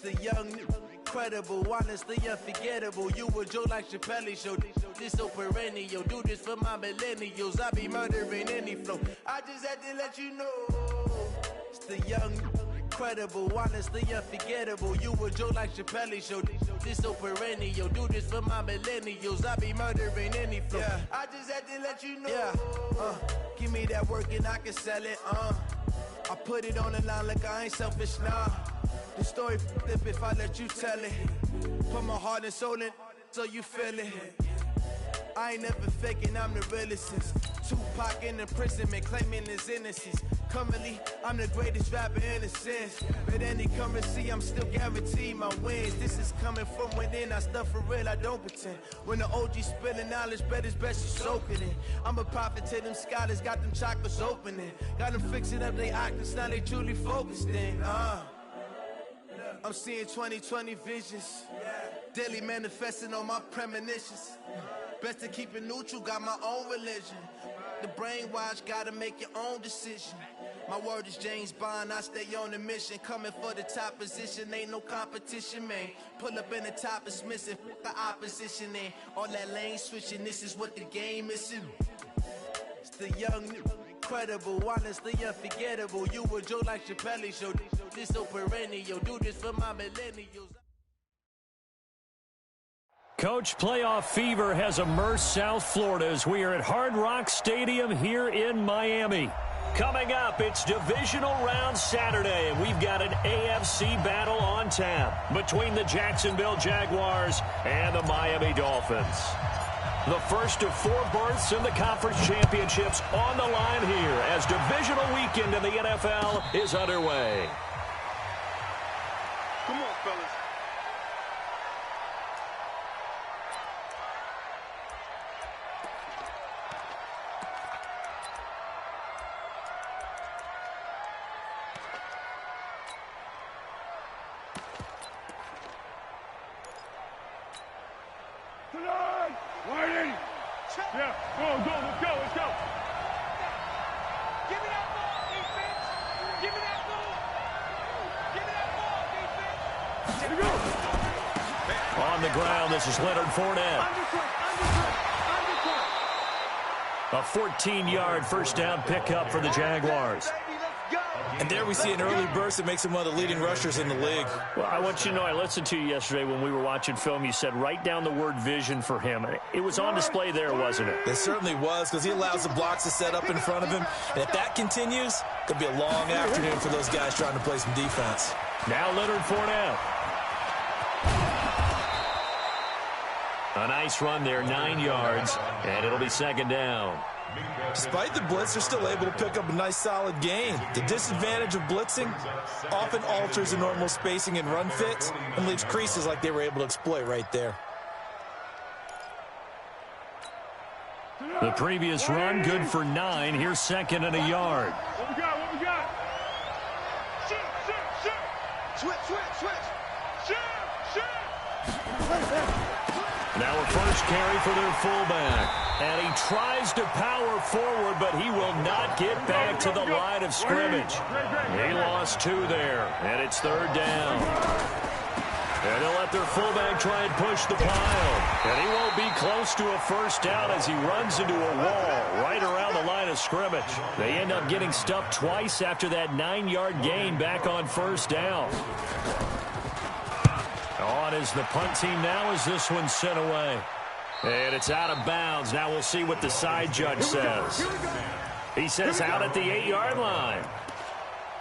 The young, incredible, honestly unforgettable. You a Joe like Chappelle show. This so perennial. Do this for my millennials. I be murdering any flow. I just had to let you know. It's the young, incredible, honestly unforgettable. You a Joe like Chappelle show. This so perennial. Do this for my millennials. I be murdering any flow. Yeah. I just had to let you know. Yeah. Give me that work and I can sell it. I put it on the line like I ain't selfish, nah. The story flip if I let you tell it. Put my heart and soul in so you feel it. I ain't never faking, I'm the realest since Tupac in imprisonment, claiming his innocence. Currently, I'm the greatest rapper in a sense. But any currency, I'm still guaranteed my wins. This is coming from within, I stuff for real, I don't pretend. When the OG spilling knowledge, bet it's best you soak it in. I'm a prophet to them scholars, got them chakras opening. Got them fixing up they octaves, now they truly focused in. I'm seeing 2020 visions. Daily manifesting on my premonitions. Best to keep it neutral, got my own religion. The brainwash, gotta make your own decision. My word is James Bond, I stay on a mission. Coming for the top position, ain't no competition, man. Pull up in the top is missing, the opposition in. All that lane switching, this is what the game is. It's the young, incredible, honestly unforgettable. You a Joe like Chappelle show. This so perennial. Do this for my millennials. Coach, playoff fever has immersed South Florida as we are at Hard Rock Stadium here in Miami. Coming up, it's divisional round Saturday, and we've got an AFC battle on tap between the Jacksonville Jaguars and the Miami Dolphins. The first of 4 berths in the conference championships on the line here as divisional weekend in the NFL is underway. Come on, fellas. Yeah, go, let's go. Give me that ball, defense. Give me that ball. Give me that ball, defense. Here we go. On the ground, this is Leonard Fournette. A 14-yard first down pickup for the Jaguars. And there we see an early burst that makes him one of the leading rushers in the league. Well, I want you to know, I listened to you yesterday when we were watching film. You said write down the word vision for him. It was on display there, wasn't it? It certainly was, because he allows the blocks to set up in front of him. And if that continues, it could be a long afternoon for those guys trying to play some defense. Now Leonard Fournette. A nice run there, 9 yards, and it'll be second down. Despite the blitz, they're still able to pick up a nice solid gain. The disadvantage of blitzing often alters the normal spacing and run fits and leaves creases like they were able to exploit right there. The previous run, good for 9. Here's second and a yard. What we got? Switch. Now a first carry for their fullback. And he tries to power forward, but he will not get back to the line of scrimmage. He lost 2 there, and it's third down. And they'll let their fullback try and push the pile. And he won't be close to a first down as he runs into a wall right around the line of scrimmage. They end up getting stuffed twice after that 9-yard gain back on first down. On is the punt team now as this one's sent away. And it's out of bounds. Now we'll see what the side judge says. He says out at the 8-yard line.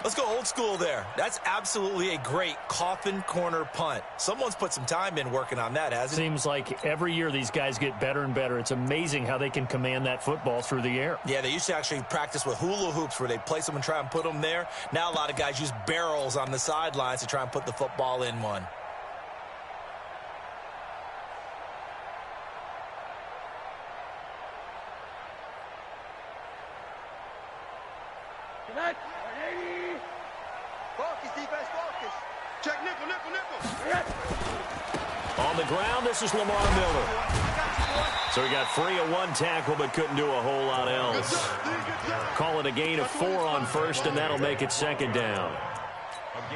Let's go old school there. That's absolutely a great coffin corner punt. Someone's put some time in working on that, hasn't it? Seems like every year these guys get better and better. It's amazing how they can command that football through the air. Yeah, they used to actually practice with hula hoops where they'd place them and try and put them there. Now a lot of guys use barrels on the sidelines to try and put the football in one. Check nickel. On the ground, this is Lamar Miller. So he got free of 1 tackle but couldn't do a whole lot else. Call it a gain of 4 on first, and that'll make it second down.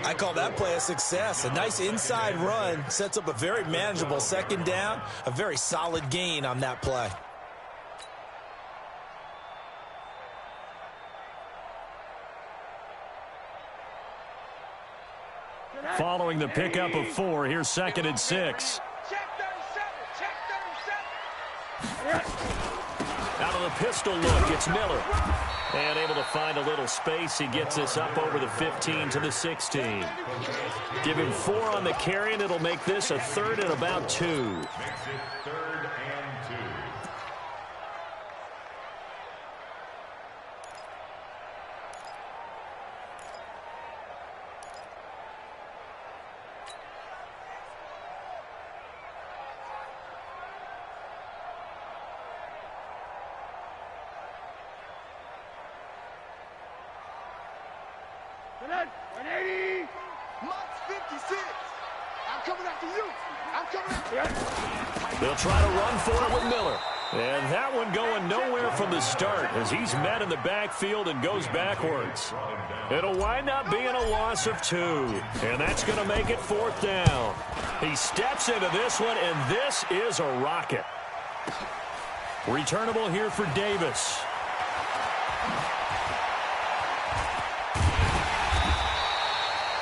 I call that play a success. A nice inside run sets up a very manageable second down, a very solid gain on that play. Following the pickup of 4, here's 2nd and 6. Check 37. Check 37. Out of the pistol look, it's Miller. And able to find a little space. He gets this up over the 15 to the 16. Give him 4 on the carry, and it'll make this a 3rd and about 2. They'll try to run for it with Miller. And that one going nowhere from the start as he's met in the backfield and goes backwards. It'll wind up being a loss of 2. And that's going to make it 4th down. He steps into this one, and this is a rocket. Returnable here for Davis.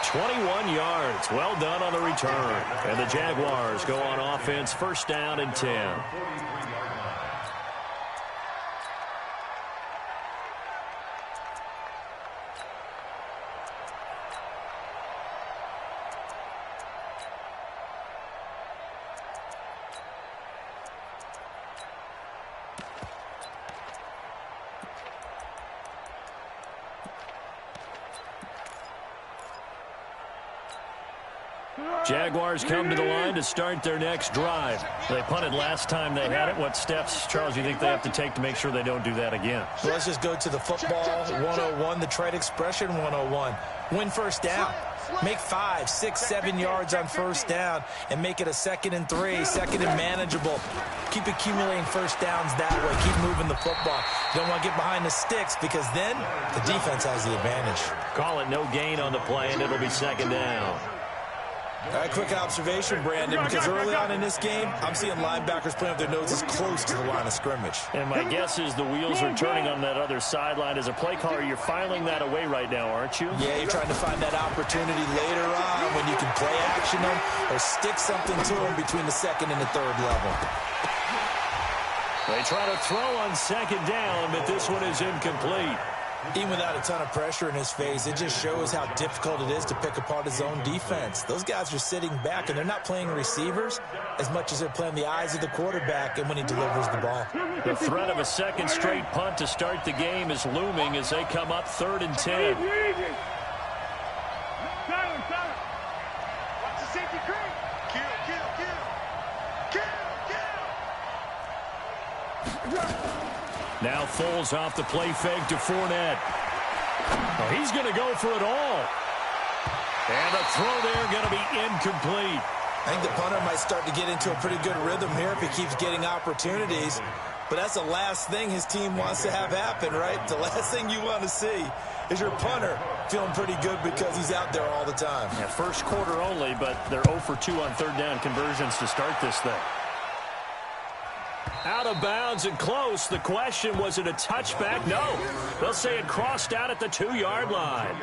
$21 yards. Well done on the return. And the Jaguars go on offense, 1st down and 10. Jaguars come to the line to start their next drive. They punted last time they had it. What steps, Charles, you think they have to take to make sure they don't do that again? Well, let's just go to the football 101, the trade expression 101. Win 1st down. Make 5, 6, 7 yards on 1st down and make it a 2nd and 3, 2nd and manageable. Keep accumulating 1st downs that way. Keep moving the football. You don't want to get behind the sticks because then the defense has the advantage. Call it no gain on the play, and it'll be 2nd down. All right, quick observation, Brandon, because early on in this game, I'm seeing linebackers playing with their noses close to the line of scrimmage. And my guess is the wheels are turning on that other sideline. As a play caller, you're filing that away right now, aren't you? Yeah, you're trying to find that opportunity later on when you can play action them or stick something to them between the 2nd and the 3rd level. They try to throw on 2nd down, but this one is incomplete. Even without a ton of pressure in his face, it just shows how difficult it is to pick apart his own defense. Those guys are sitting back, and they're not playing receivers as much as they're playing the eyes of the quarterback and when he delivers the ball. The threat of a 2nd straight punt to start the game is looming as they come up 3rd and 10. Watch the safety creep. Kill. Now Foles off the play fake to Fournette. Oh, he's going to go for it all. And the throw there going to be incomplete. I think the punter might start to get into a pretty good rhythm here if he keeps getting opportunities. But that's the last thing his team wants to have happen, right? The last thing you want to see is your punter feeling pretty good because he's out there all the time. Yeah, 1st quarter only, but they're 0 for 2 on 3rd down conversions to start this thing. Out of bounds and close. The question, was it a touchback? No. They'll say it crossed out at the 2-yard line.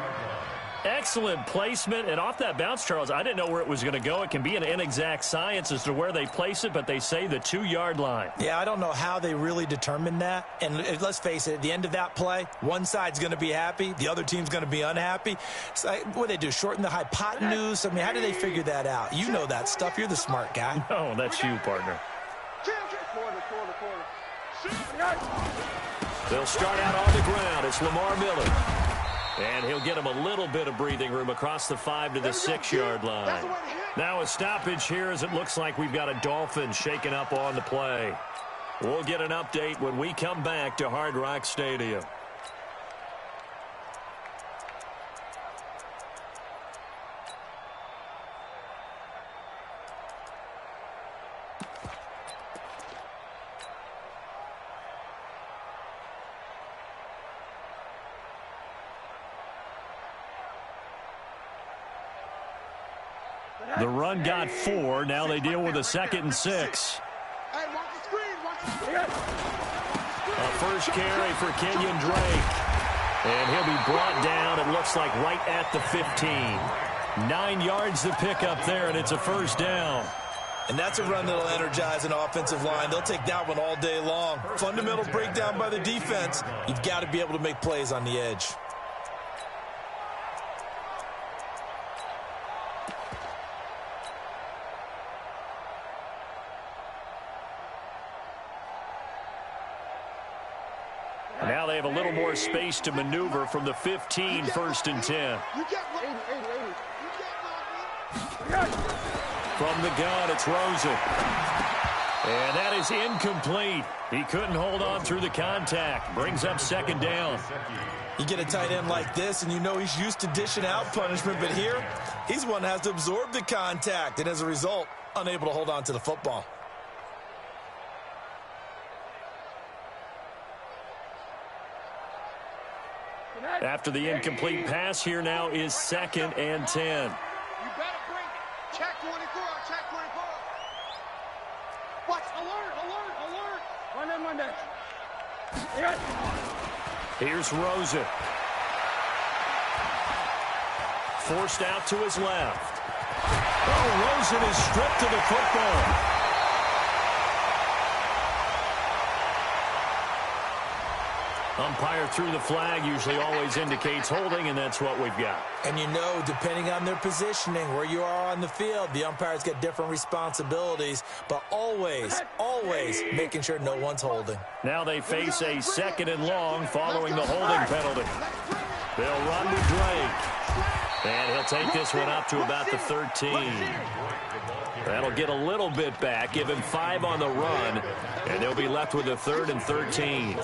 Excellent placement. And off that bounce, Charles, I didn't know where it was going to go. It can be an inexact science as to where they place it, but they say the 2-yard line. Yeah, I don't know how they really determined that. And let's face it, at the end of that play, one side's going to be happy, the other team's going to be unhappy. So what do they do, shorten the hypotenuse? I mean, how do they figure that out? You know that stuff. You're the smart guy. No, that's you, partner. They'll start out on the ground. It's Lamar Miller. And he'll get him a little bit of breathing room across the 5 to the 6-yard line. Now a stoppage here as it looks like we've got a Dolphin shaken up on the play. We'll get an update when we come back to Hard Rock Stadium. The run got 4. Now they deal with a 2nd and 6. Hey, watch the screen. Watch the screen. A first carry for Kenyon Drake. And he'll be brought down, it looks like, right at the 15. 9 yards to pick up there, and it's a first down. And that's a run that'll energize an offensive line. They'll take that one all day long. Fundamental breakdown by the defense. You've got to be able to make plays on the edge. Now they have a little more space to maneuver from the 15, 1st and 10. From the gun, it's Rosen. And that is incomplete. He couldn't hold on through the contact. Brings up 2nd down. You get a tight end like this, and you know he's used to dishing out punishment, but here, he's one that has to absorb the contact, and as a result, unable to hold on to the football. After the incomplete pass, here now is 2nd and 10. You better bring it. Check 24. Check 24. Watch. Alert. Monday. Here's Rosen. Forced out to his left. Oh, Rosen is stripped of the football. Umpire threw the flag, usually always indicates holding, and that's what we've got. And you know, depending on their positioning, where you are on the field, the umpires get different responsibilities, but always making sure no one's holding. Now they face a 2nd and long following the holding penalty. They'll run with Drake. And he'll take this one up to about the 13. That'll get a little bit back, give him 5 on the run, and they'll be left with a 3rd and 13.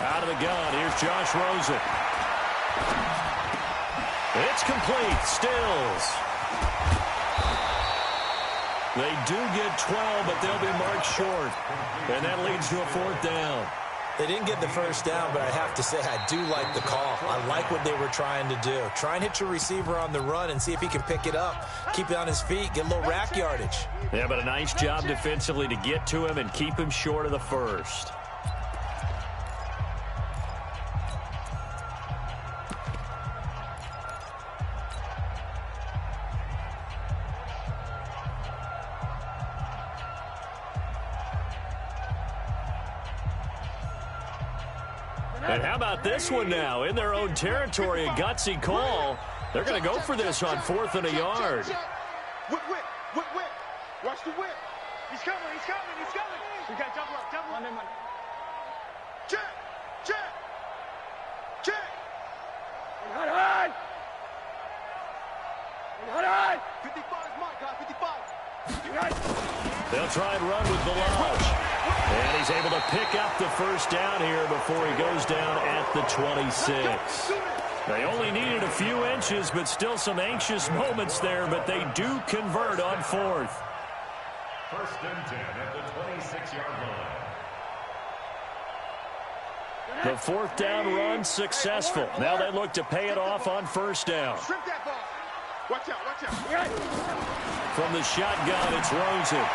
Out of the gun, here's Josh Rosen. It's complete. Stills. They do get 12, but they'll be marked short. And that leads to a 4th down. They didn't get the first down, but I have to say I do like the call. I like what they were trying to do. Try and hit your receiver on the run and see if he can pick it up. Keep it on his feet, get a little rack yardage. Yeah, but a nice job defensively to get to him and keep him short of the first. And how about this one now? In their own territory, a gutsy call. They're going to go for this on 4th and a yard. Whip. Watch the whip. He's coming. We got double up. Check. Hard. 55 is marked, guys. 55. They'll try and run with Velage. And he's able to pick up the first down here before he goes down at the 26. They only needed a few inches, but still some anxious moments there, but they do convert on 4th. 1st and 10 at the 26-yard line. The 4th down run successful. Now they look to pay it off on 1st down. Strip that ball. Watch out. From the shotgun, it's Rosen.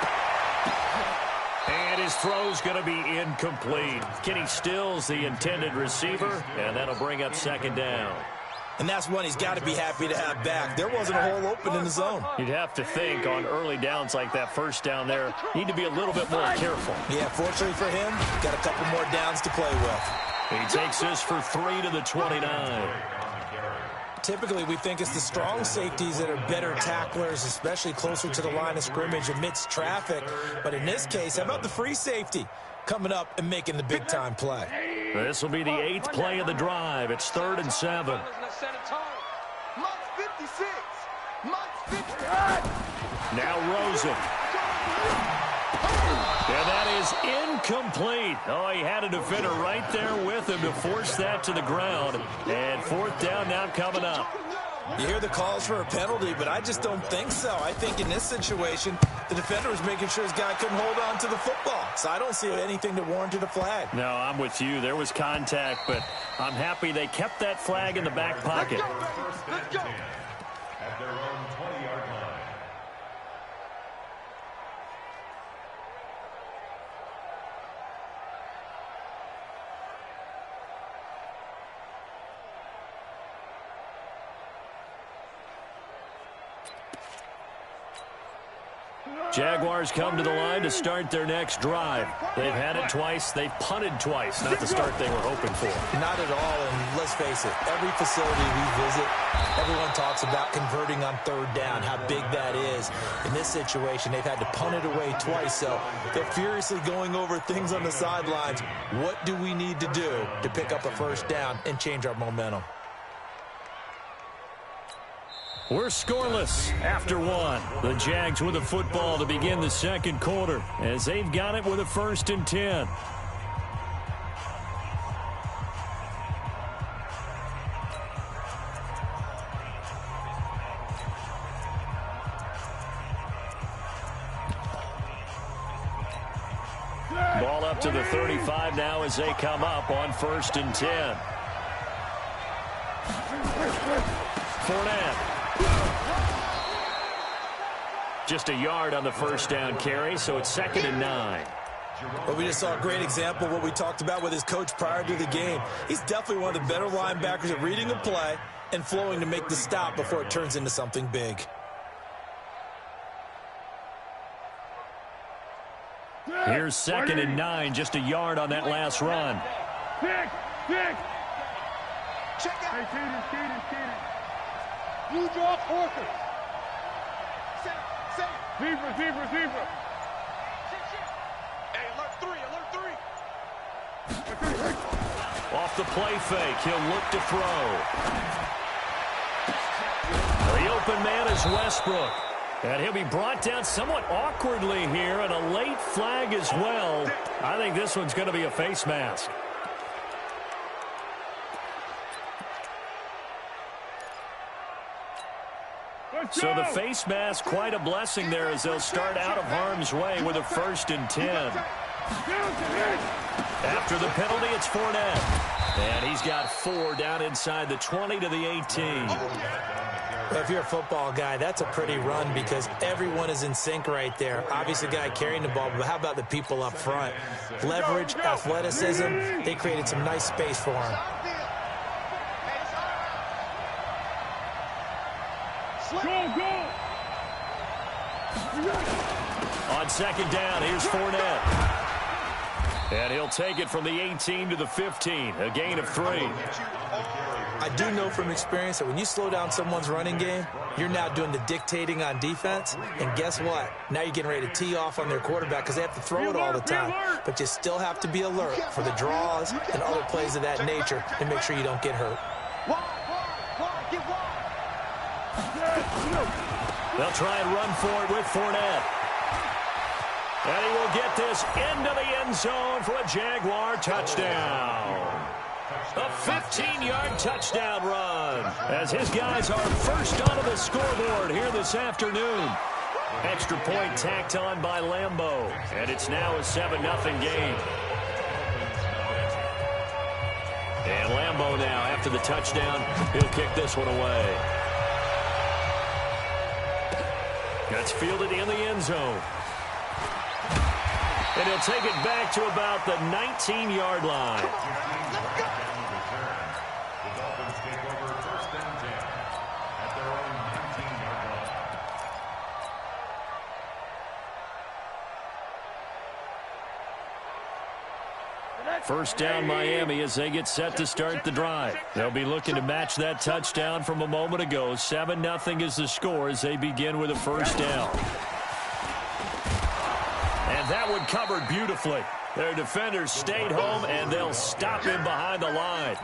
And his throw's going to be incomplete. Kenny Stills, the intended receiver, and that'll bring up 2nd down. And that's one he's got to be happy to have back. There wasn't a hole open in the zone. You'd have to think on early downs like that 1st down there, need to be a little bit more careful. Yeah, fortunately for him, got a couple more downs to play with. He takes this for 3 to the 29. Typically, we think it's the strong safeties that are better tacklers, especially closer to the line of scrimmage amidst traffic. But in this case, how about the free safety coming up and making the big-time play? This will be the 8th play of the drive. It's 3rd and 7. Month 56. Now Rosen. And that is incomplete. Oh, he had a defender right there with him to force that to the ground. And fourth down now coming up. You hear the calls for a penalty, but I just don't think so. I think in this situation, the defender was making sure his guy couldn't hold on to the football. So I don't see anything that warranted a flag. No, I'm with you. There was contact, but I'm happy they kept that flag in the back pocket. Let's go. At their own 20-yard line. Jaguars come to the line to start their next drive. They've had it twice. They've punted twice. Not the start they were hoping for. Not at all, and let's face it, every facility we visit, everyone talks about converting on third down, how big that is. In this situation, they've had to punt it away twice, so they're furiously going over things on the sidelines. What do we need to do to pick up a first down and change our momentum? We're scoreless after one. The Jags with the football to begin the second quarter as they've got it with a 1st and 10. Ball up to the 35 now as they come up on 1st and 10. Fournette. Just a yard on the first down carry, so it's 2nd and 9. Well, we just saw a great example of what we talked about with his coach prior to the game. He's definitely one of the better linebackers at reading a play and flowing to make the stop before it turns into something big. Here's 2nd and 9, just a yard on that last run. Check. Check out. Hey, Kaden. You draw Porter. Set. Zebra. Hey, alert three. Off the play fake, he'll look to throw. The open man is Westbrook. And he'll be brought down somewhat awkwardly here, and a late flag as well. I think this one's going to be a face mask. So the face mask, quite a blessing there as they'll start out of harm's way with a 1st and 10. After the penalty, it's Fournette. And he's got 4 down inside the 20 to the 18. Well, if you're a football guy, that's a pretty run because everyone is in sync right there. Obviously, the guy carrying the ball, but how about the people up front? Leverage, athleticism, they created some nice space for him. Go. On 2nd down, here's Fournette. And he'll take it from the 18 to the 15, a gain of 3. I do know from experience that when you slow down someone's running game, you're now doing the dictating on defense. And guess what? Now you're getting ready to tee off on their quarterback because they have to throw it all the time. But you still have to be alert for the draws and other plays of that nature to make sure you don't get hurt. They'll try and run for it with Fournette. And he will get this into the end zone for a Jaguar touchdown. A 15-yard touchdown run as his guys are first onto the scoreboard here this afternoon. Extra point tacked on by Lambeau. And it's now a 7-0 game. And Lambeau now, after the touchdown, he'll kick this one away. That's fielded in the end zone. And he'll take it back to about the 19-yard line. The Dolphins take over 1st and 10 at their own 19-yard line. First down Miami as they get set to start the drive. They'll be looking to match that touchdown from a moment ago. 7-0 is the score as they begin with a first down. And that one covered beautifully. Their defenders stayed home, and they'll stop him behind the line.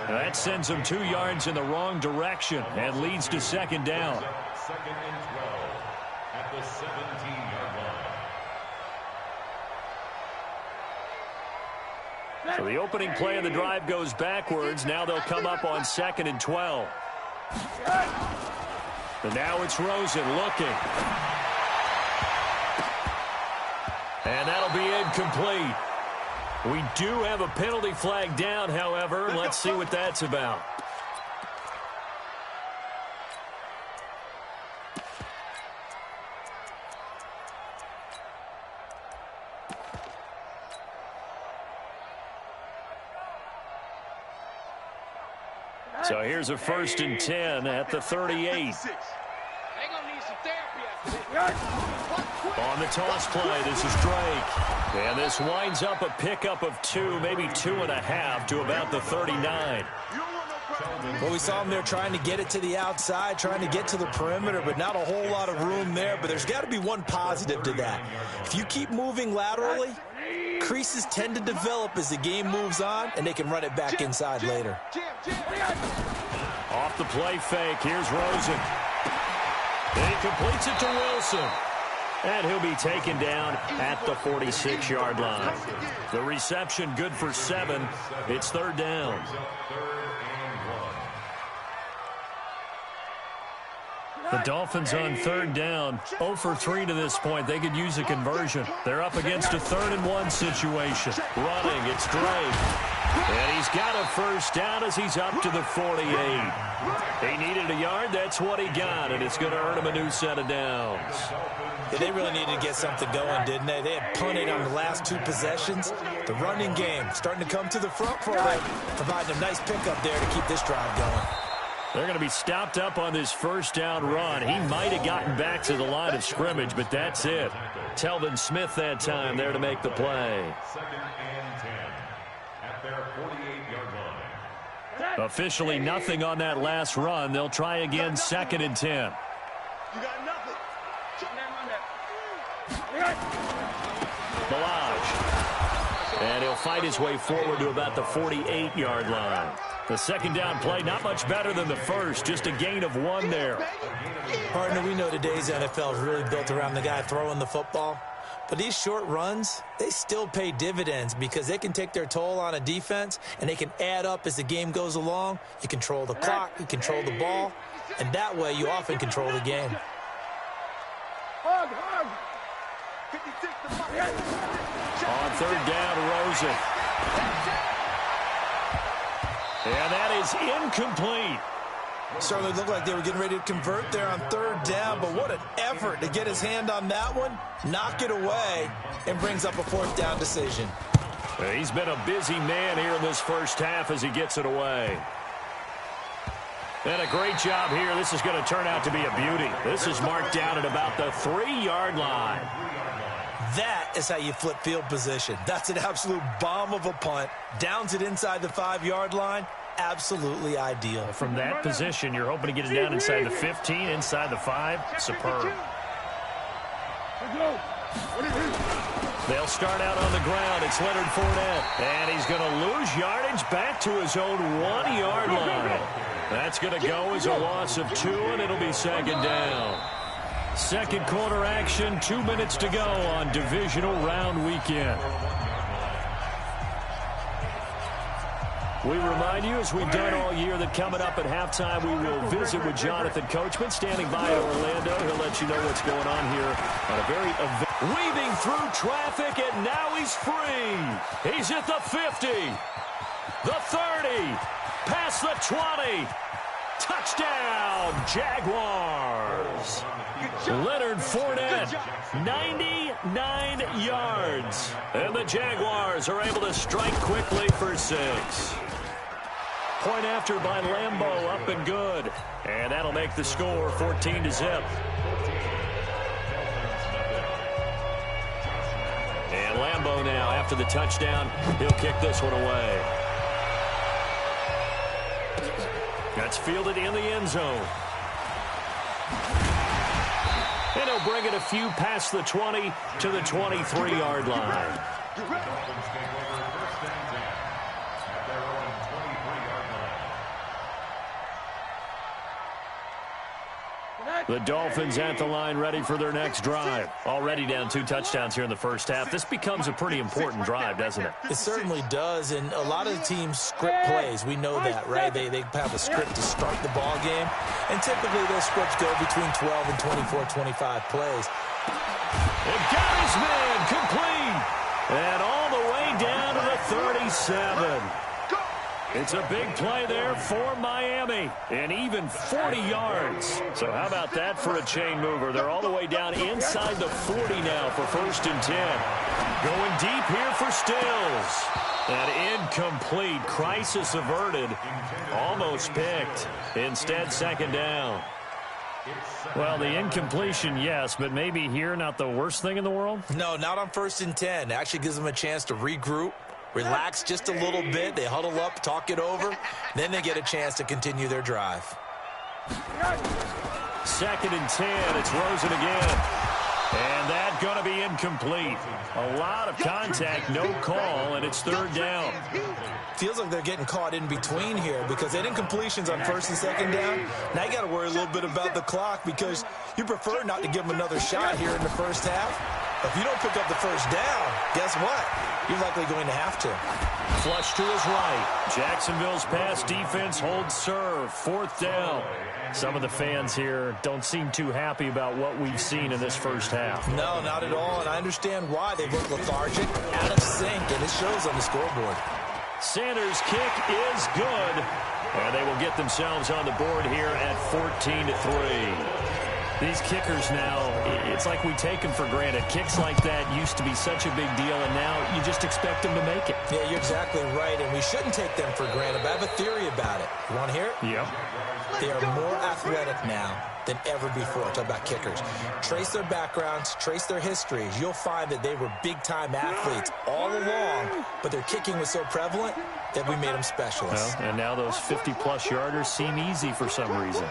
That sends them 2 yards in the wrong direction and leads to 2nd down. 2nd and 12 at the 17-yard line. So the opening play of the drive goes backwards. Now they'll come up on 2nd and 12. And now it's Rosen looking. And that'll be incomplete. We do have a penalty flag down, however. Let's see what that's about. So here's a 1st and 10 at the 38. On the toss play, this is Drake. And this winds up a pickup of 2, maybe 2.5 to about the 39. Well, we saw him there trying to get it to the outside, trying to get to the perimeter, but not a whole lot of room there. But there's got to be one positive to that. If you keep moving laterally, creases tend to develop as the game moves on, and they can run it back inside later. Off the play fake, here's Rosen. He completes it to Wilson. And he'll be taken down at the 46-yard line. The reception good for 7. It's 3rd down. The Dolphins on 3rd down, 0 for 3 to this point. They could use a conversion. They're up against a 3rd and 1 situation. Running, it's Drake. And he's got a 1st down as he's up to the 48. He needed a yard. That's what he got, and it's going to earn him a new set of downs. Yeah, they really needed to get something going, didn't they? They had punted on the last 2 possessions. The running game starting to come to the front for them, providing a nice pickup there to keep this drive going. They're going to be stopped up on this 1st down run. He might have gotten back to the line of scrimmage, but that's it. Telvin Smith that time there to make the play. 2nd and 10 at their 48-yard line. Officially nothing on that last run. They'll try again 2nd and 10. You got nothing. Balaj. And he'll fight his way forward to about the 48-yard line. The 2nd down play, not much better than the first, just a gain of 1 there. Partner, we know today's NFL is really built around the guy throwing the football. But these short runs, they still pay dividends because they can take their toll on a defense, and they can add up as the game goes along. You control the clock, you control the ball, and that way you often control the game. On 3rd down, Rosen. And that is incomplete. Certainly looked like they were getting ready to convert there on 3rd down, but what an effort to get his hand on that one, knock it away, and brings up a 4th down decision. He's been a busy man here in this 1st half as he gets it away. And a great job here. This is going to turn out to be a beauty. This is marked down at about the 3-yard line. That is how you flip field position. That's an absolute bomb of a punt. Downs it inside the 5-yard line. Absolutely ideal. From that position, you're hoping to get it down inside the 15, inside the 5. Superb. They'll start out on the ground. It's Leonard Fournette. And he's going to lose yardage back to his own 1-yard line. That's going to go as a loss of 2, and it'll be 2nd down. 2nd quarter action, 2 minutes to go on divisional round weekend. We remind you, as we've done all year, that coming up at halftime, we will visit with Jonathan Coachman, standing by in Orlando. He'll let you know what's going on here on a very weaving through traffic, and now he's free. He's at the 50, the 30, past the 20. Touchdown, Jaguars. Leonard Fournette, 99 yards. And the Jaguars are able to strike quickly for 6. Point after by Lambeau, up and good. And that'll make the score 14-0. And Lambeau now, after the touchdown, he'll kick this one away. That's fielded in the end zone. And he'll bring it a few past the 20 to the 23-yard line. Dolphins take over 1st and 10 at their own 23-yard line. The Dolphins at the line ready for their next drive. Already down 2 touchdowns here in the first half. This becomes a pretty important drive, doesn't it? It certainly does, and a lot of the teams script plays. We know that, right? They have a script to start the ball game, and typically those scripts go between 12 and 24, 25 plays. It got his man complete, and all the way down to the 37. It's a big play there for Miami, and even 40 yards. So how about that for a chain mover? They're all the way down inside the 40 now for 1st and 10. Going deep here for Stills. An incomplete, crisis averted, almost picked. Instead, 2nd down. Well, the incompletion, yes, but maybe here not the worst thing in the world? No, not on 1st and 10. It actually gives them a chance to regroup. Relax just a little bit. They huddle up, talk it over. Then they get a chance to continue their drive. 2nd and 10. It's Rosen again. And that's going to be incomplete. A lot of contact, no call, and it's 3rd down. Feels like they're getting caught in between here because they had incompletions on 1st and 2nd down. Now you got to worry a little bit about the clock because you prefer not to give them another shot here in the first half. If you don't pick up the 1st down, guess what? You're likely going to have to. Flush to his right. Jacksonville's pass defense holds serve. 4th down. Some of the fans here don't seem too happy about what we've seen in this first half. No, not at all, and I understand why. They look lethargic, out of sync, and it shows on the scoreboard. Sanders' kick is good, and they will get themselves on the board here at 14-3. These kickers now, it's like we take them for granted. Kicks like that used to be such a big deal, and now you just expect them to make it. Yeah, you're exactly right, and we shouldn't take them for granted, but I have a theory about it. You want to hear it? Yep. They are more athletic now than ever before. Talk about kickers. Trace their backgrounds, trace their histories. You'll find that they were big-time athletes all along, but their kicking was so prevalent that we made them specialists. Well, and now those 50-plus yarders seem easy for some reason.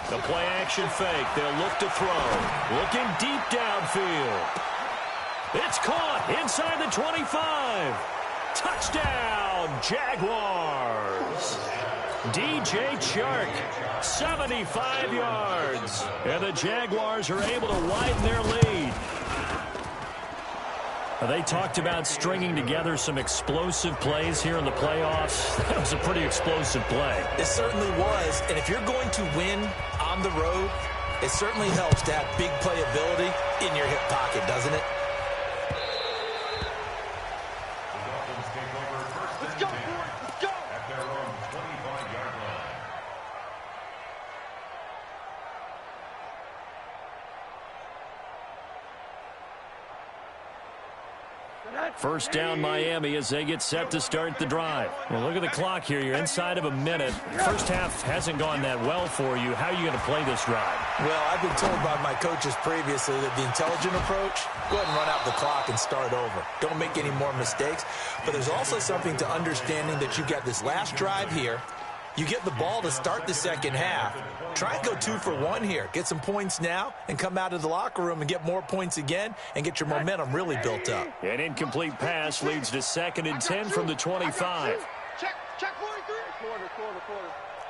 The play-action fake. They'll look to throw. Looking deep downfield. It's caught inside the 25. Touchdown, Jaguars. DJ Chark, 75 yards. And the Jaguars are able to widen their lead. They talked about stringing together some explosive plays here in the playoffs. That was a pretty explosive play. It certainly was. And if you're going to win on the road, it certainly helps to have big playability in your hip pocket, doesn't it? Let's go, boys. Let's go. At their own 25-yard line. First down Miami as they get set to start the drive. Well, look at the clock here. You're inside of a minute. First half hasn't gone that well for you. How are you going to play this drive? Well, I've been told by my coaches previously that the intelligent approach, go ahead and run out the clock and start over. Don't make any more mistakes. But there's also something to understanding that you got this last drive here. You get the ball to start the second half. Try and go 2 for 1 here. Get some points now and come out of the locker room and get more points again and get your momentum really built up. An incomplete pass leads to 2nd and 10 from the 25. Check 43. Quarter.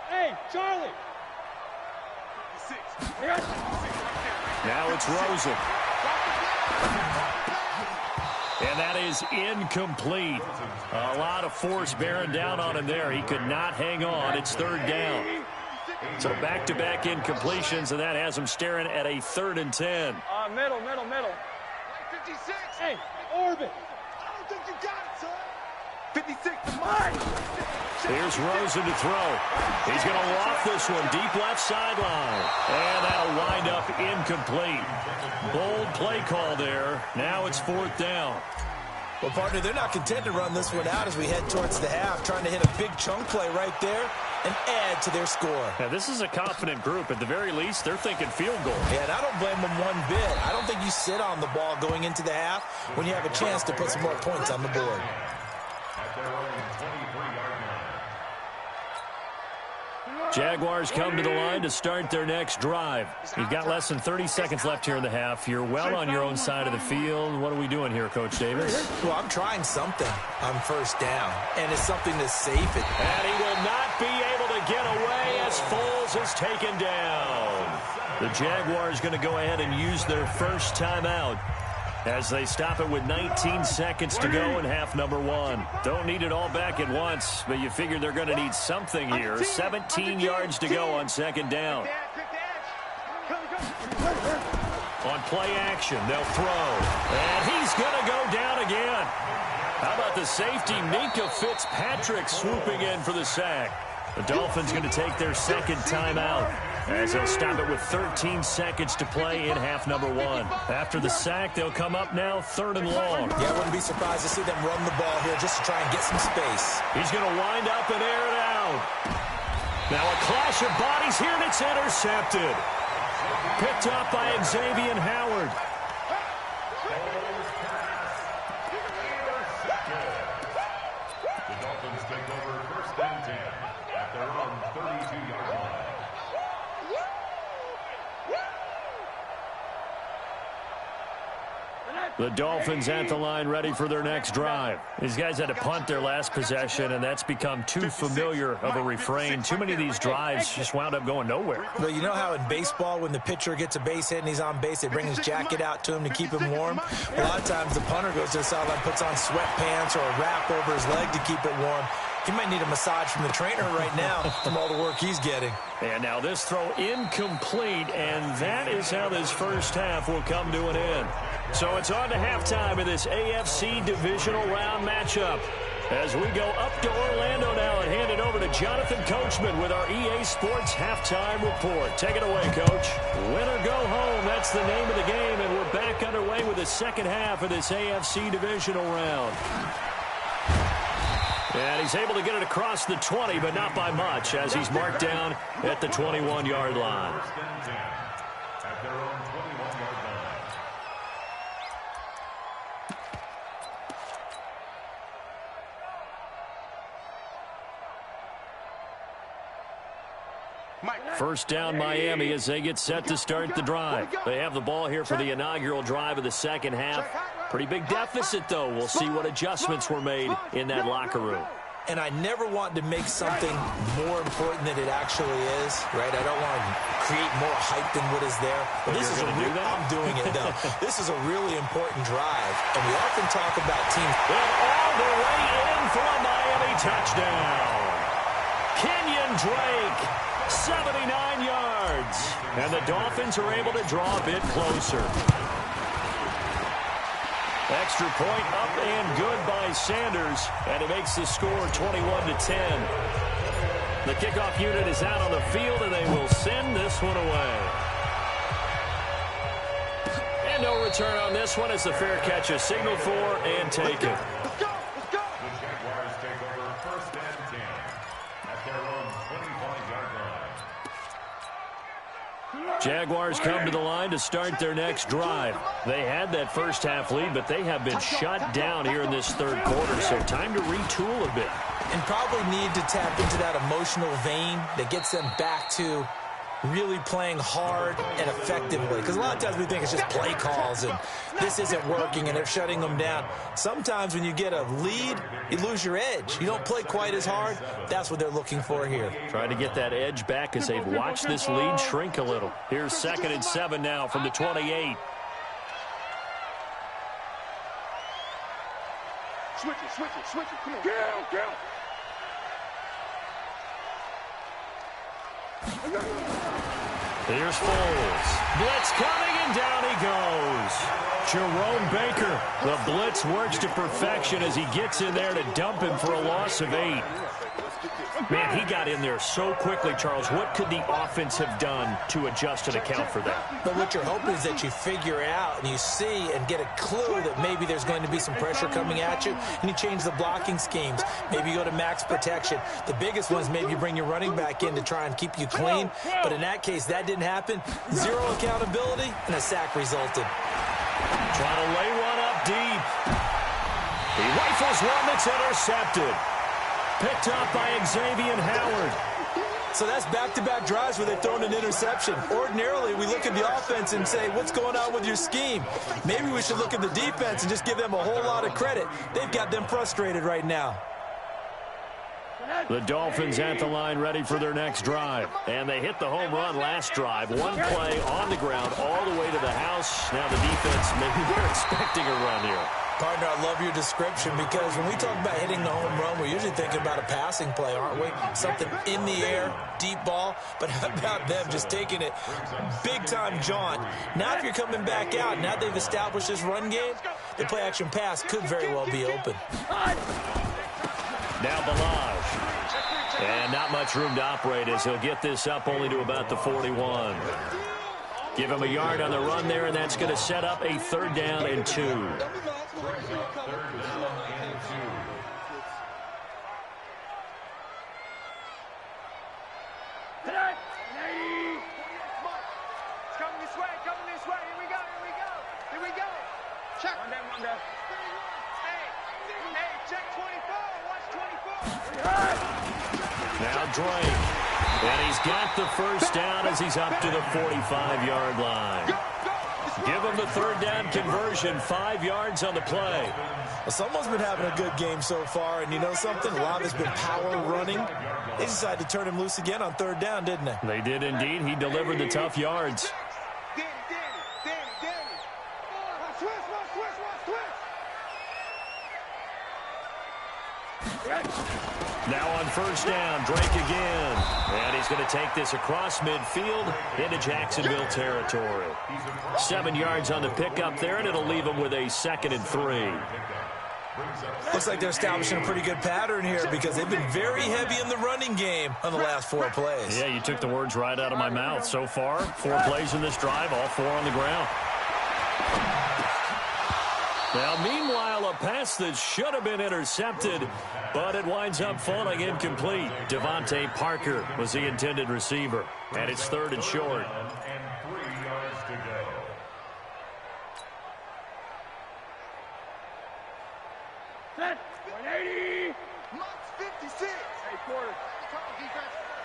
Hey, Charlie. Now it's Rosen. And that is incomplete. A lot of force bearing down on him there. He could not hang on. It's 3rd down. So back-to-back incompletions, and that has him staring at a 3rd and 10. Middle. 56. Hey, orbit. I don't think you got it, son. 56. Mine. Here's Rosen to throw. He's going to loft this one deep left sideline. And that'll wind up incomplete. Bold play call there. Now it's 4th down. Well, partner, they're not content to run this one out as we head towards the half, trying to hit a big chunk play right there and add to their score. Now, this is a confident group. At the very least, they're thinking field goal. Yeah, and I don't blame them one bit. I don't think you sit on the ball going into the half when you have a chance to put some more points on the board. At their own 23-yard line. Jaguars come to the line to start their next drive. You've got less than 30 seconds left here in the half. You're well on your own side of the field. What are we doing here, Coach Davis? Well, I'm trying something on 1st down, and it's something that's safe. And he will not be able to get away as pass. Foles is taken down. The Jaguars going to go ahead and use their first timeout as they stop it with 19 seconds to go in half number one. Don't need it all back at once, but you figure they're going to need something here. 17 yards to go on second down. On play action, they'll throw. And he's going to go down again. How about the safety, Minka Fitzpatrick, swooping in for the sack. The Dolphins going to take their second timeout as they'll stop it with 13 seconds to play in half number one. After the sack, they'll come up now 3rd and long. Yeah, I wouldn't be surprised to see them run the ball here just to try and get some space. He's going to wind up and air it out. Now a clash of bodies here, and it's intercepted. Picked up by Xavier Howard. The Dolphins take over 1st and 10 at their own 32-yard line. The Dolphins at the line, ready for their next drive. These guys had to punt their last possession, and that's become too familiar of a refrain. Too many of these drives just wound up going nowhere. Well, you know how in baseball, when the pitcher gets a base hit and he's on base, they bring his jacket out to him to keep him warm? A lot of times the punter goes to the sideline, puts on sweatpants or a wrap over his leg to keep it warm. He might need a massage from the trainer right now from all the work he's getting. And now this throw incomplete, and that is how this first half will come to an end. So it's on to halftime in this AFC divisional round matchup. As we go up to Orlando now and hand it over to Jonathan Coachman with our EA Sports halftime report. Take it away, Coach. Win or go home, that's the name of the game, and we're back underway with the second half of this AFC divisional round. And he's able to get it across the 20, but not by much, as he's marked down at the 21-yard line. 1st and 10 at their own 21-yard line. First down, Miami, as they get set to start the drive. They have the ball here for the inaugural drive of the second half. Pretty big deficit, though. We'll see what adjustments were made in that locker room. And I never want to make something more important than it actually is, right? I don't want to create more hype than what is there. But this is I'm doing it, though. This is a really important drive. And we often talk about teams. And all the way in for a Miami touchdown. Kenyon Drake, 79 yards. And the Dolphins are able to draw a bit closer. Extra point up and good by Sanders, and it makes the score 21-10. The kickoff unit is out on the field, and they will send this one away. And no return on this one as the fair catch is signaled for and taken. Let's go! The Jaguars take over 1st and 10 at their own 25-yard line. Jaguars come to the line to start their next drive. They had that first half lead, but they have been shut down here in this third quarter, so time to retool a bit. And probably need to tap into that emotional vein that gets them back to really playing hard and effectively. Because a lot of times we think it's just play calls and this isn't working and they're shutting them down. Sometimes when you get a lead, you lose your edge. You don't play quite as hard. That's what they're looking for here. Trying to get that edge back as they've watched this lead shrink a little. Here's 2nd and 7 now from the 28. Switch it. Come on. Get out. Here's Foles. Blitz coming, and down he goes. Jerome Baker. The blitz works to perfection as he gets in there to dump him for a loss of 8. Man, he got in there so quickly, Charles. What could the offense have done to adjust and account for that? But what you're hoping is that you figure out and you see and get a clue that maybe there's going to be some pressure coming at you, and you change the blocking schemes. Maybe you go to max protection. The biggest one is maybe you bring your running back in to try and keep you clean. But in that case, that didn't happen. 0 accountability, and a sack resulted. Trying to lay one up deep. He rifles one that's intercepted. Picked up by Xavier Howard. So that's back-to-back drives where they've thrown an interception. Ordinarily, we look at the offense and say, what's going on with your scheme? Maybe we should look at the defense and just give them a whole lot of credit. They've got them frustrated right now. The Dolphins at the line ready for their next drive. And they hit the home run last drive. One play on the ground all the way to the house. Now the defense, maybe they're expecting a run here. Partner, I love your description because when we talk about hitting the home run, we're usually thinking about a passing play, aren't we? Something in the air, deep ball. But how about them just taking it big-time jaunt? Now if you're coming back out, now they've established this run game, the play-action pass could very well be open. Now Balaj. And not much room to operate as he'll get this up only to about the 41. Give him a yard on the run there, and that's going to set up a 3rd down and 2. Check. Hey, check 24. Watch 24. Now Drake. And he's got the first down as he's up to the 45-yard line. Give him the 3rd down conversion, 5 yards on the play. Well, someone's been having a good game so far, and you know something? A lot of it's been power running. They decided to turn him loose again on 3rd down, didn't they? They did indeed. He delivered the tough yards. Now on 1st down, Drake again. And he's going to take this across midfield into Jacksonville territory. 7 yards on the pickup there, and it'll leave him with a 2nd and 3. Looks like they're establishing a pretty good pattern here because they've been very heavy in the running game on the last 4 plays. Yeah, you took the words right out of my mouth. So far, 4 plays in this drive, all 4 on the ground. Now, meanwhile, a pass that should have been intercepted, but it winds up falling incomplete. Devontae Parker was the intended receiver, and it's 3rd and short. And 3 yards to go. Set. 180. Max 56. Hey, quarter.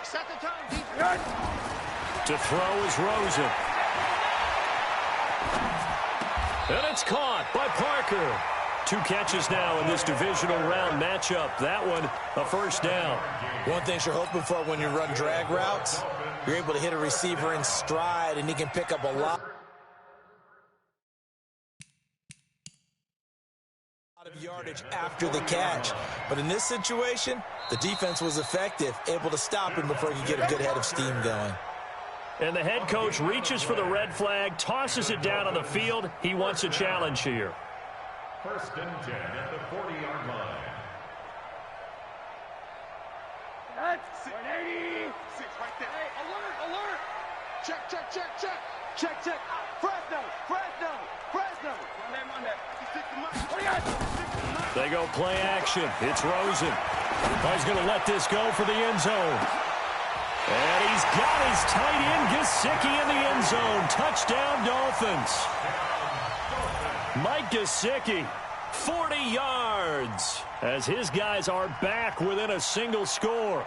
Set the tone, defense. To throw is Rosen. And it's caught by Parker. 2 catches now in this divisional round matchup. That one, a 1st down. One thing you're hoping for when you run drag routes, you're able to hit a receiver in stride, and he can pick up a lot of yardage after the catch. But in this situation, the defense was effective, able to stop him before he could get a good head of steam going. And the head coach reaches for the red flag, tosses it down on the field. He wants a challenge here. 1st and 10 at the 40-yard line. That's 180. 6 right there. Hey, alert. Check. Check. Fresno. Monday. They go play action. It's Rosen. He's going to let this go for the end zone. And he's got his tight end, Gesicki, in the end zone. Touchdown, Dolphins. Mike Gesicki, 40 yards, as his guys are back within a single score.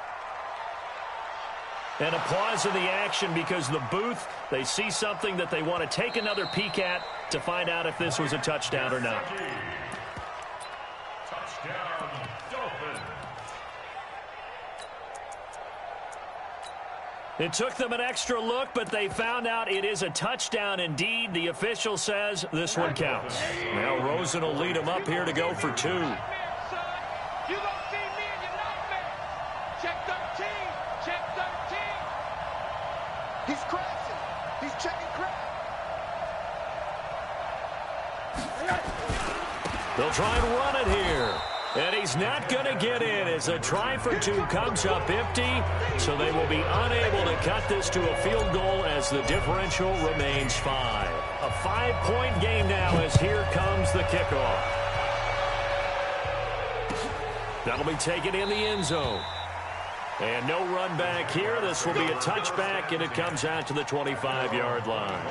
And a pause in the action because the booth, they see something that they want to take another peek at to find out if this was a touchdown or not. Touchdown, Dolphins. It took them an extra look, but they found out it is a touchdown indeed. The official says this one counts. Now Rosen will lead them up here to go for 2. You don't see me and you're not me. Check 13. He's crashing. He's checking crash. They'll try and run it here. And he's not going to get in as a try for 2 comes up empty. So they will be unable to cut this to a field goal as the differential remains 5. A 5-point game now as here comes the kickoff. That'll be taken in the end zone. And no run back here. This will be a touchback, and it comes out to the 25-yard line.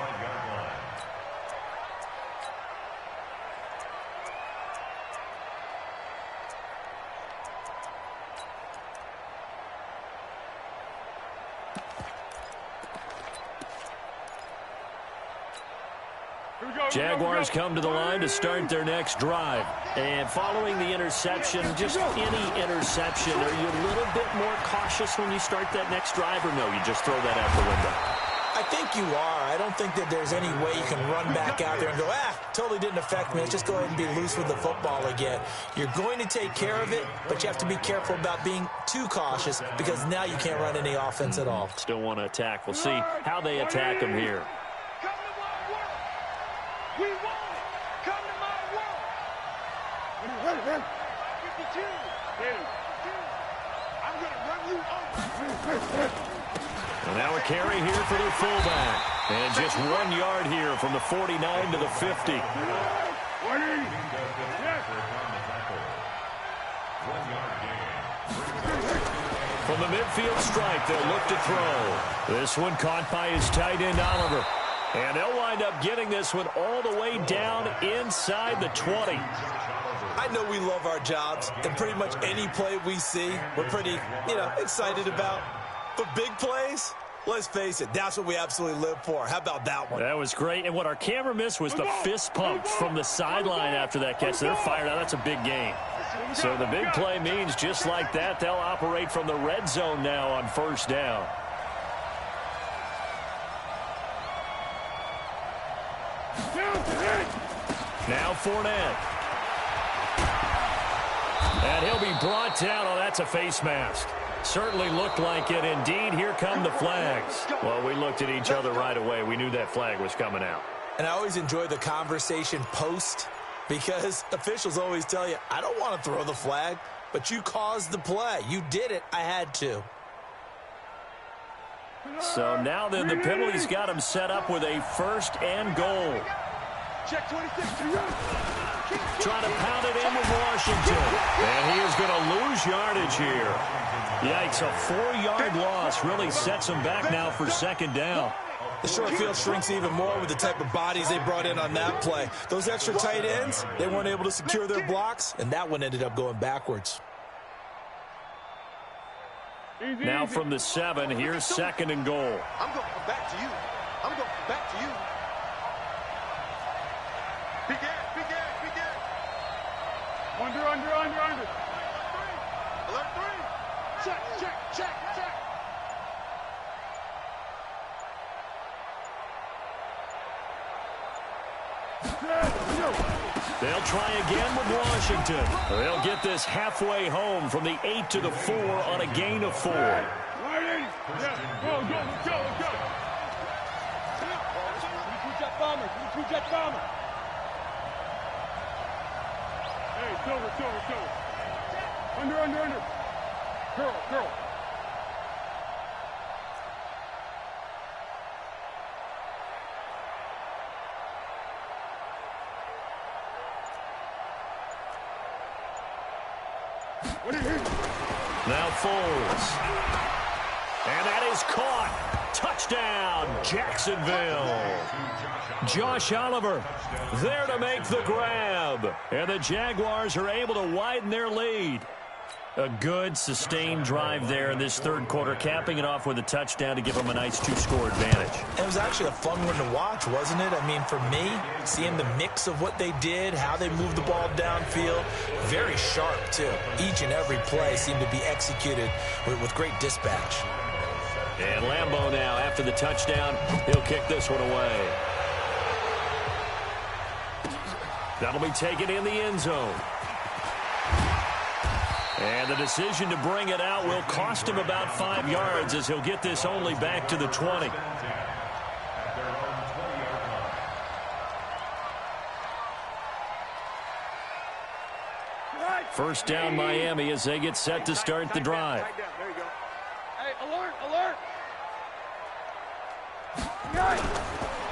Here we go. Jaguars come to the line to start their next drive. And following the interception, just any interception, are you a little bit more cautious when you start that next drive, or no, you just throw that out the window? I think you are. I don't think that there's any way you can run back out there and go, totally didn't affect me. Let's just go ahead and be loose with the football again. You're going to take care of it, but you have to be careful about being too cautious because now you can't run any offense at all. Still want to attack. We'll see how they attack them here. Come to my world. We want it. Come to my world. 52. I'm going to run you over. And now a carry here for their fullback. And just 1 yard here from the 49 to the 50. From the midfield strike, they'll look to throw. This one caught by his tight end, Oliver. And they'll wind up getting this one all the way down inside the 20. I know we love our jobs, and pretty much any play we see, we're pretty, excited about. But big plays, let's face it, that's what we absolutely live for. How about that one? That was great. And what our camera missed was the fist pump from the sideline after that catch. They're fired out. That's a big game. So the big play means just like that, they'll operate from the red zone now on first down. Now Fournette. And he'll be brought down. Oh, that's a face mask. Certainly looked like it. Indeed, here come the flags. Well, we looked at each other right away. We knew that flag was coming out. And I always enjoy the conversation post because officials always tell you, I don't want to throw the flag, but you caused the play. You did it. I had to. So now then the penalty's got him set up with a first and goal. Check 26. Trying to pound it in with Washington. And he is going to lose yardage here. Yikes, a 4-yard loss really sets him back now for second down. The short field shrinks even more with the type of bodies they brought in on that play. Those extra tight ends, they weren't able to secure their blocks, and that one ended up going backwards. Now from the 7, here's second and goal. I'm going to come back to you. I'm going to come back to you. Big air, big air, big air. Under. Alert 3. Check. They'll try again with Washington. They'll get this halfway home from the 8 to the 4 on a gain of 4. Go. Two-jet bomber. Hey, Silver. Under. Girl. Now Foles. And that is caught. Touchdown, Jacksonville. Josh Oliver there to make the grab. And the Jaguars are able to widen their lead. A good, sustained drive there in this third quarter, capping it off with a touchdown to give them a nice 2-score advantage. It was actually a fun one to watch, wasn't it? I mean, for me, seeing the mix of what they did, how they moved the ball downfield, very sharp, too. Each and every play seemed to be executed with great dispatch. And Lambeau now, after the touchdown, he'll kick this one away. That'll be taken in the end zone. And the decision to bring it out will cost him about 5 yards as he'll get this only back to the 20. First down Miami as they get set to start the drive. There you go. Hey, alert.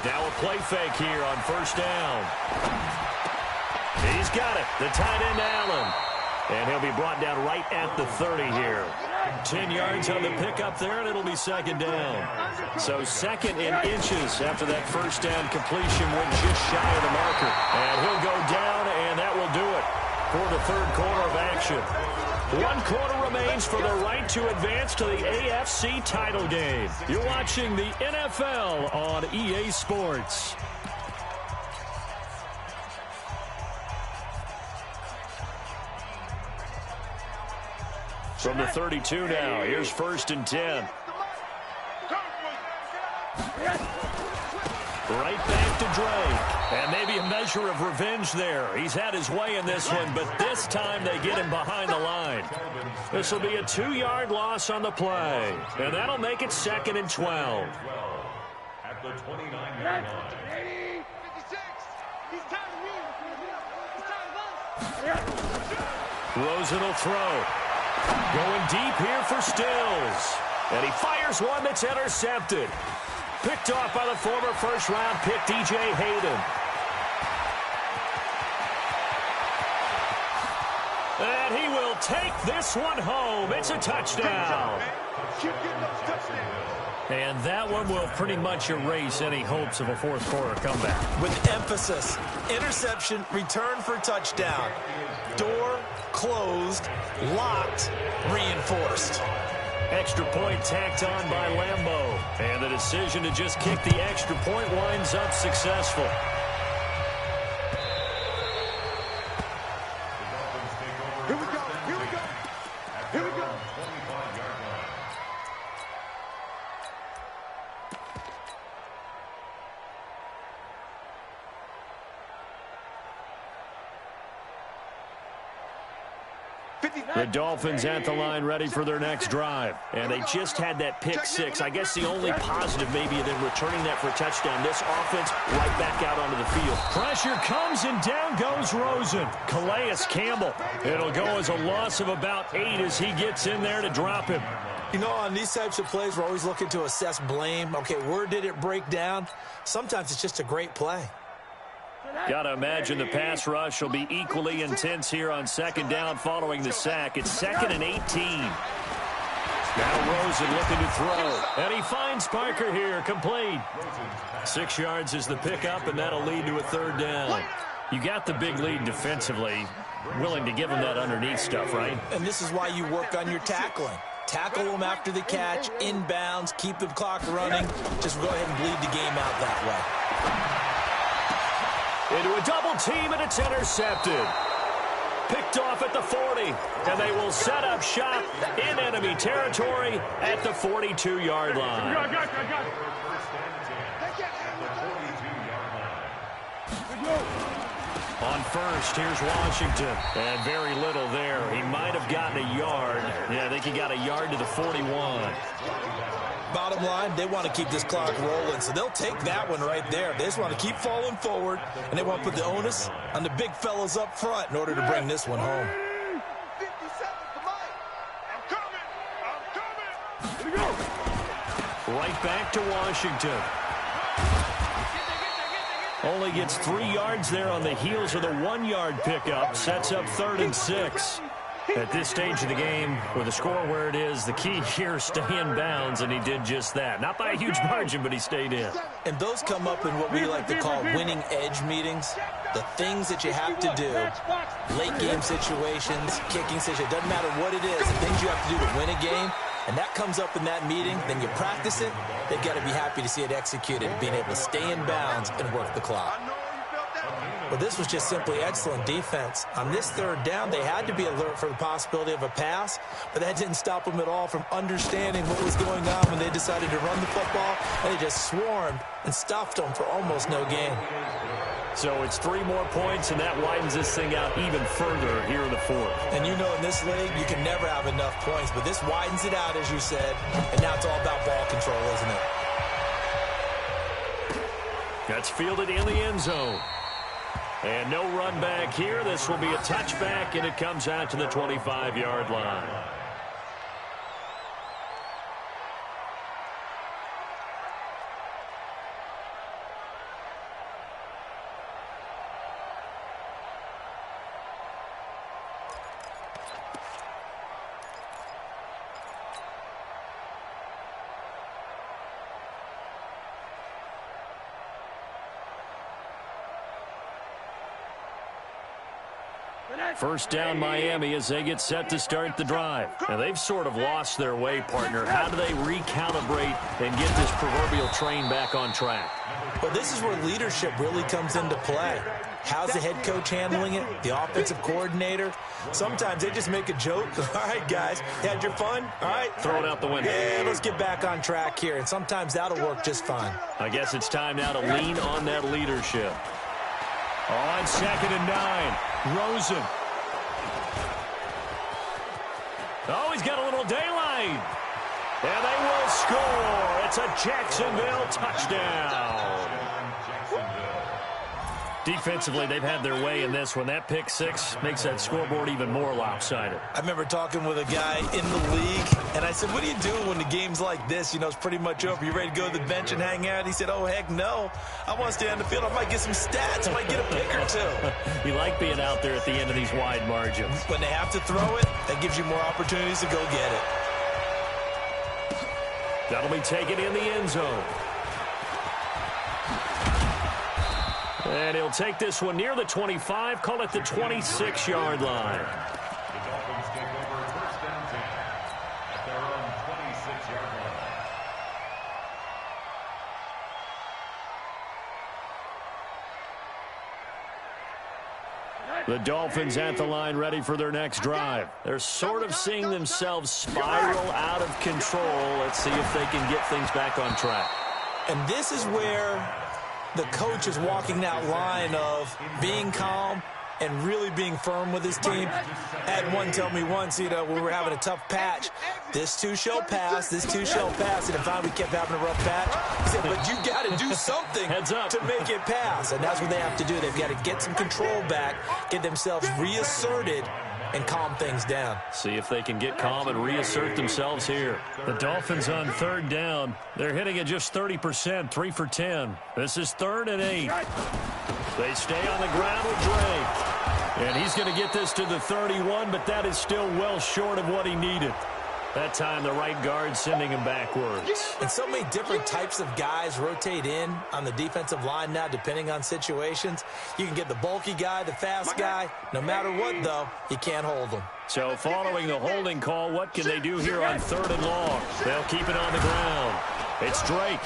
Now a play fake here on first down. He's got it. The tight end Allen. And he'll be brought down right at the 30 here. 10 yards on the pickup there, and it'll be second down. So second in inches after that first down completion went just shy of the marker. And he'll go down, and that will do it for the third quarter of action. 1 quarter remains for the right to advance to the AFC title game. You're watching the NFL on EA Sports. From the 32 now, here's 1st and 10. Right back to Drake. And maybe a measure of revenge there. He's had his way in this one, but this time they get him behind the line. This will be a 2-yard loss on the play. And that'll make it 2nd and 12. At the 29-yard line. 56. He's tired of me. He's tired of us. Rosen will throw. Going deep here for Stills. And he fires one that's intercepted. Picked off by the former first-round pick, DJ Hayden. And he will take this one home. It's a touchdown. And that one will pretty much erase any hopes of a fourth-quarter comeback. With emphasis, interception, return for touchdown. Door closed, locked, reinforced. Extra point tacked on by Lambeau. And the decision to just kick the extra point winds up successful. Here we go. Here we go. Here we go. 25-yard line. The Dolphins at the line ready for their next drive. And they just had that pick six. I guess the only positive maybe than returning that for a touchdown. This offense right back out onto the field. Pressure comes and down goes Rosen. Calais Campbell. It'll go as a loss of about 8 as he gets in there to drop him. You know, on these types of plays, we're always looking to assess blame. Okay, where did it break down? Sometimes it's just a great play. Got to imagine the pass rush will be equally intense here on 2nd down following the sack. It's 2nd and 18. Now Rosen looking to throw. And he finds Parker here, complete. 6 yards is the pickup, and that'll lead to a 3rd down. You got the big lead defensively. Willing to give him that underneath stuff, right? And this is why you work on your tackling. Tackle them after the catch, inbounds, keep the clock running. Just go ahead and bleed the game out that way. Into a double team, and it's intercepted. Picked off at the 40, and they will set up shop in enemy territory at the 42-yard line. On first, here's Washington. And very little there. He might have gotten a yard. Yeah, I think he got a yard to the 41. Bottom line, they want to keep this clock rolling, so they'll take that one right there. They just want to keep falling forward, and they want to put the onus on the big fellas up front in order to bring this one home. 57 for Mike. I'm coming. Right back to Washington. Only gets 3 yards there on the heels of the 1-yard pickup. Sets up 3rd and 6. At this stage of the game, with the score where it is, the key here is stay in bounds, and he did just that. Not by a huge margin, but he stayed in. And those come up in what we like to call winning edge meetings. The things that you have to do, late game situations, kicking situations, doesn't matter what it is, the things you have to do to win a game, and that comes up in that meeting, then you practice it, they've got to be happy to see it executed, being able to stay in bounds and work the clock. Well, this was just simply excellent defense. On this 3rd down, they had to be alert for the possibility of a pass, but that didn't stop them at all from understanding what was going on when they decided to run the football, and they just swarmed and stuffed them for almost no gain. So it's 3 more points, and that widens this thing out even further here in the 4th. And you know in this league, you can never have enough points, but this widens it out, as you said, and now it's all about ball control, isn't it? That's fielded in the end zone. And no run back here. This will be a touchback, and it comes out to the 25-yard line. First down Miami as they get set to start the drive. Now they've sort of lost their way, partner. How do they recalibrate and get this proverbial train back on track? Well, this is where leadership really comes into play. How's the head coach handling it? The offensive coordinator? Sometimes they just make a joke. All right, guys, had your fun? All right. Throw it out the window. Yeah, let's get back on track here. And sometimes that'll work just fine. I guess it's time now to lean on that leadership. On 2nd and 9, Rosen. Oh, he's got a little daylight. And they will score. It's a Jacksonville touchdown. Defensively, they've had their way in this one. That pick six makes that scoreboard even more lopsided. I remember talking with a guy in the league, and I said, what do you do when the game's like this? You know, it's pretty much over. You ready to go to the bench and hang out? He said, oh, heck no. I want to stay on the field. I might get some stats. I might get a pick or two. You like being out there at the end of these wide margins. When they have to throw it, that gives you more opportunities to go get it. That'll be taken in the end zone. And he'll take this one near the 25, call it the 26-yard line. The Dolphins take over 1st and 10 at their own 26-yard line. The Dolphins at the line ready for their next drive. They're sort of seeing themselves spiral out of control. Let's see if they can get things back on track. And this is where the coach is walking that line of being calm and really being firm with his team. I had one tell me once, you know, we were having a tough patch. This too shall pass, this too shall pass. And if we kept having a rough patch, he said, but you got to do something to make it pass. And that's what they have to do. They've got to get some control back, get themselves reasserted, and calm things down. See if they can get calm and reassert themselves here. The Dolphins on 3rd down. They're hitting at just 30%, 3 for 10. This is 3rd and 8. They stay on the ground with Drake. And he's going to get this to the 31, but that is still well short of what he needed. That time, the right guard sending him backwards. And so many different types of guys rotate in on the defensive line now, depending on situations. You can get the bulky guy, the fast guy. No matter what, though, you can't hold them. So following the holding call, what can they do here on 3rd and long? They'll keep it on the ground. It's Drake.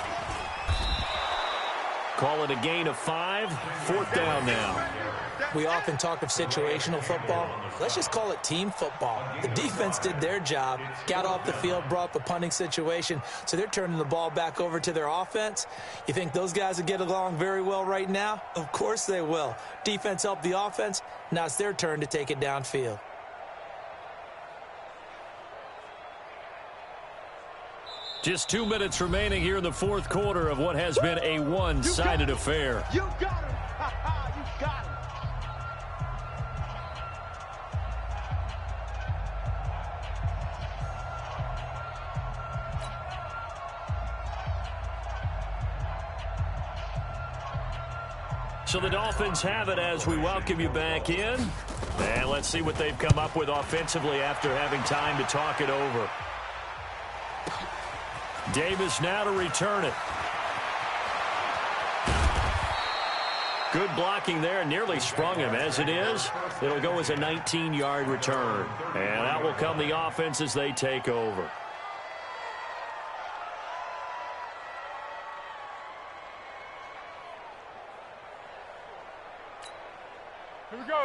Call it a gain of 5. 4th down now. We often talk of situational football. Let's just call it team football. The defense did their job, got off the field, brought up a punting situation, so they're turning the ball back over to their offense. You think those guys will get along very well right now? Of course they will. Defense helped the offense. Now it's their turn to take it downfield. Just 2 minutes remaining here in the 4th quarter of what has been a one-sided affair. You got him. You got him. So the Dolphins have it as we welcome you back in. And let's see what they've come up with offensively after having time to talk it over. Davis now to return it. Good blocking there. Nearly sprung him. As it is, it'll go as a 19-yard return. And that will come the offense as they take over.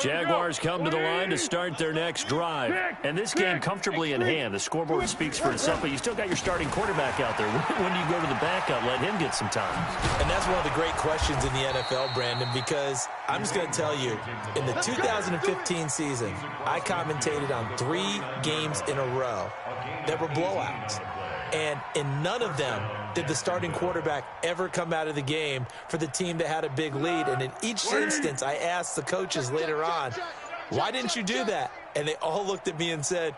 Jaguars come to the line to start their next drive. And this game comfortably in hand. The scoreboard speaks for itself, but you still got your starting quarterback out there. When do you go to the backup? Let him get some time. And that's one of the great questions in the NFL, Brandon, because I'm just going to tell you, in the 2015 season, I commentated on 3 games in a row that were blowouts. And in none of them did the starting quarterback ever come out of the game for the team that had a big lead. And in each instance, I asked the coaches later on, why didn't you do that? And they all looked at me and said,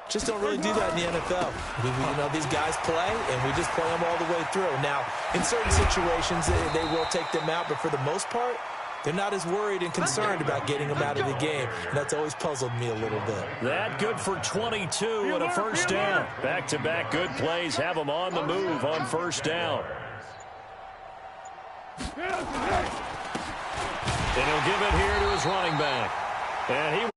just don't really do that in the NFL. You know, these guys play, and we just play them all the way through. Now, in certain situations, they will take them out, but for the most part, they're not as worried and concerned about getting them out of the game. And that's always puzzled me a little bit. That good for 22 and a 1st down. Back-to-back good plays have them on the move on 1st down. And he'll give it here to his running back. And he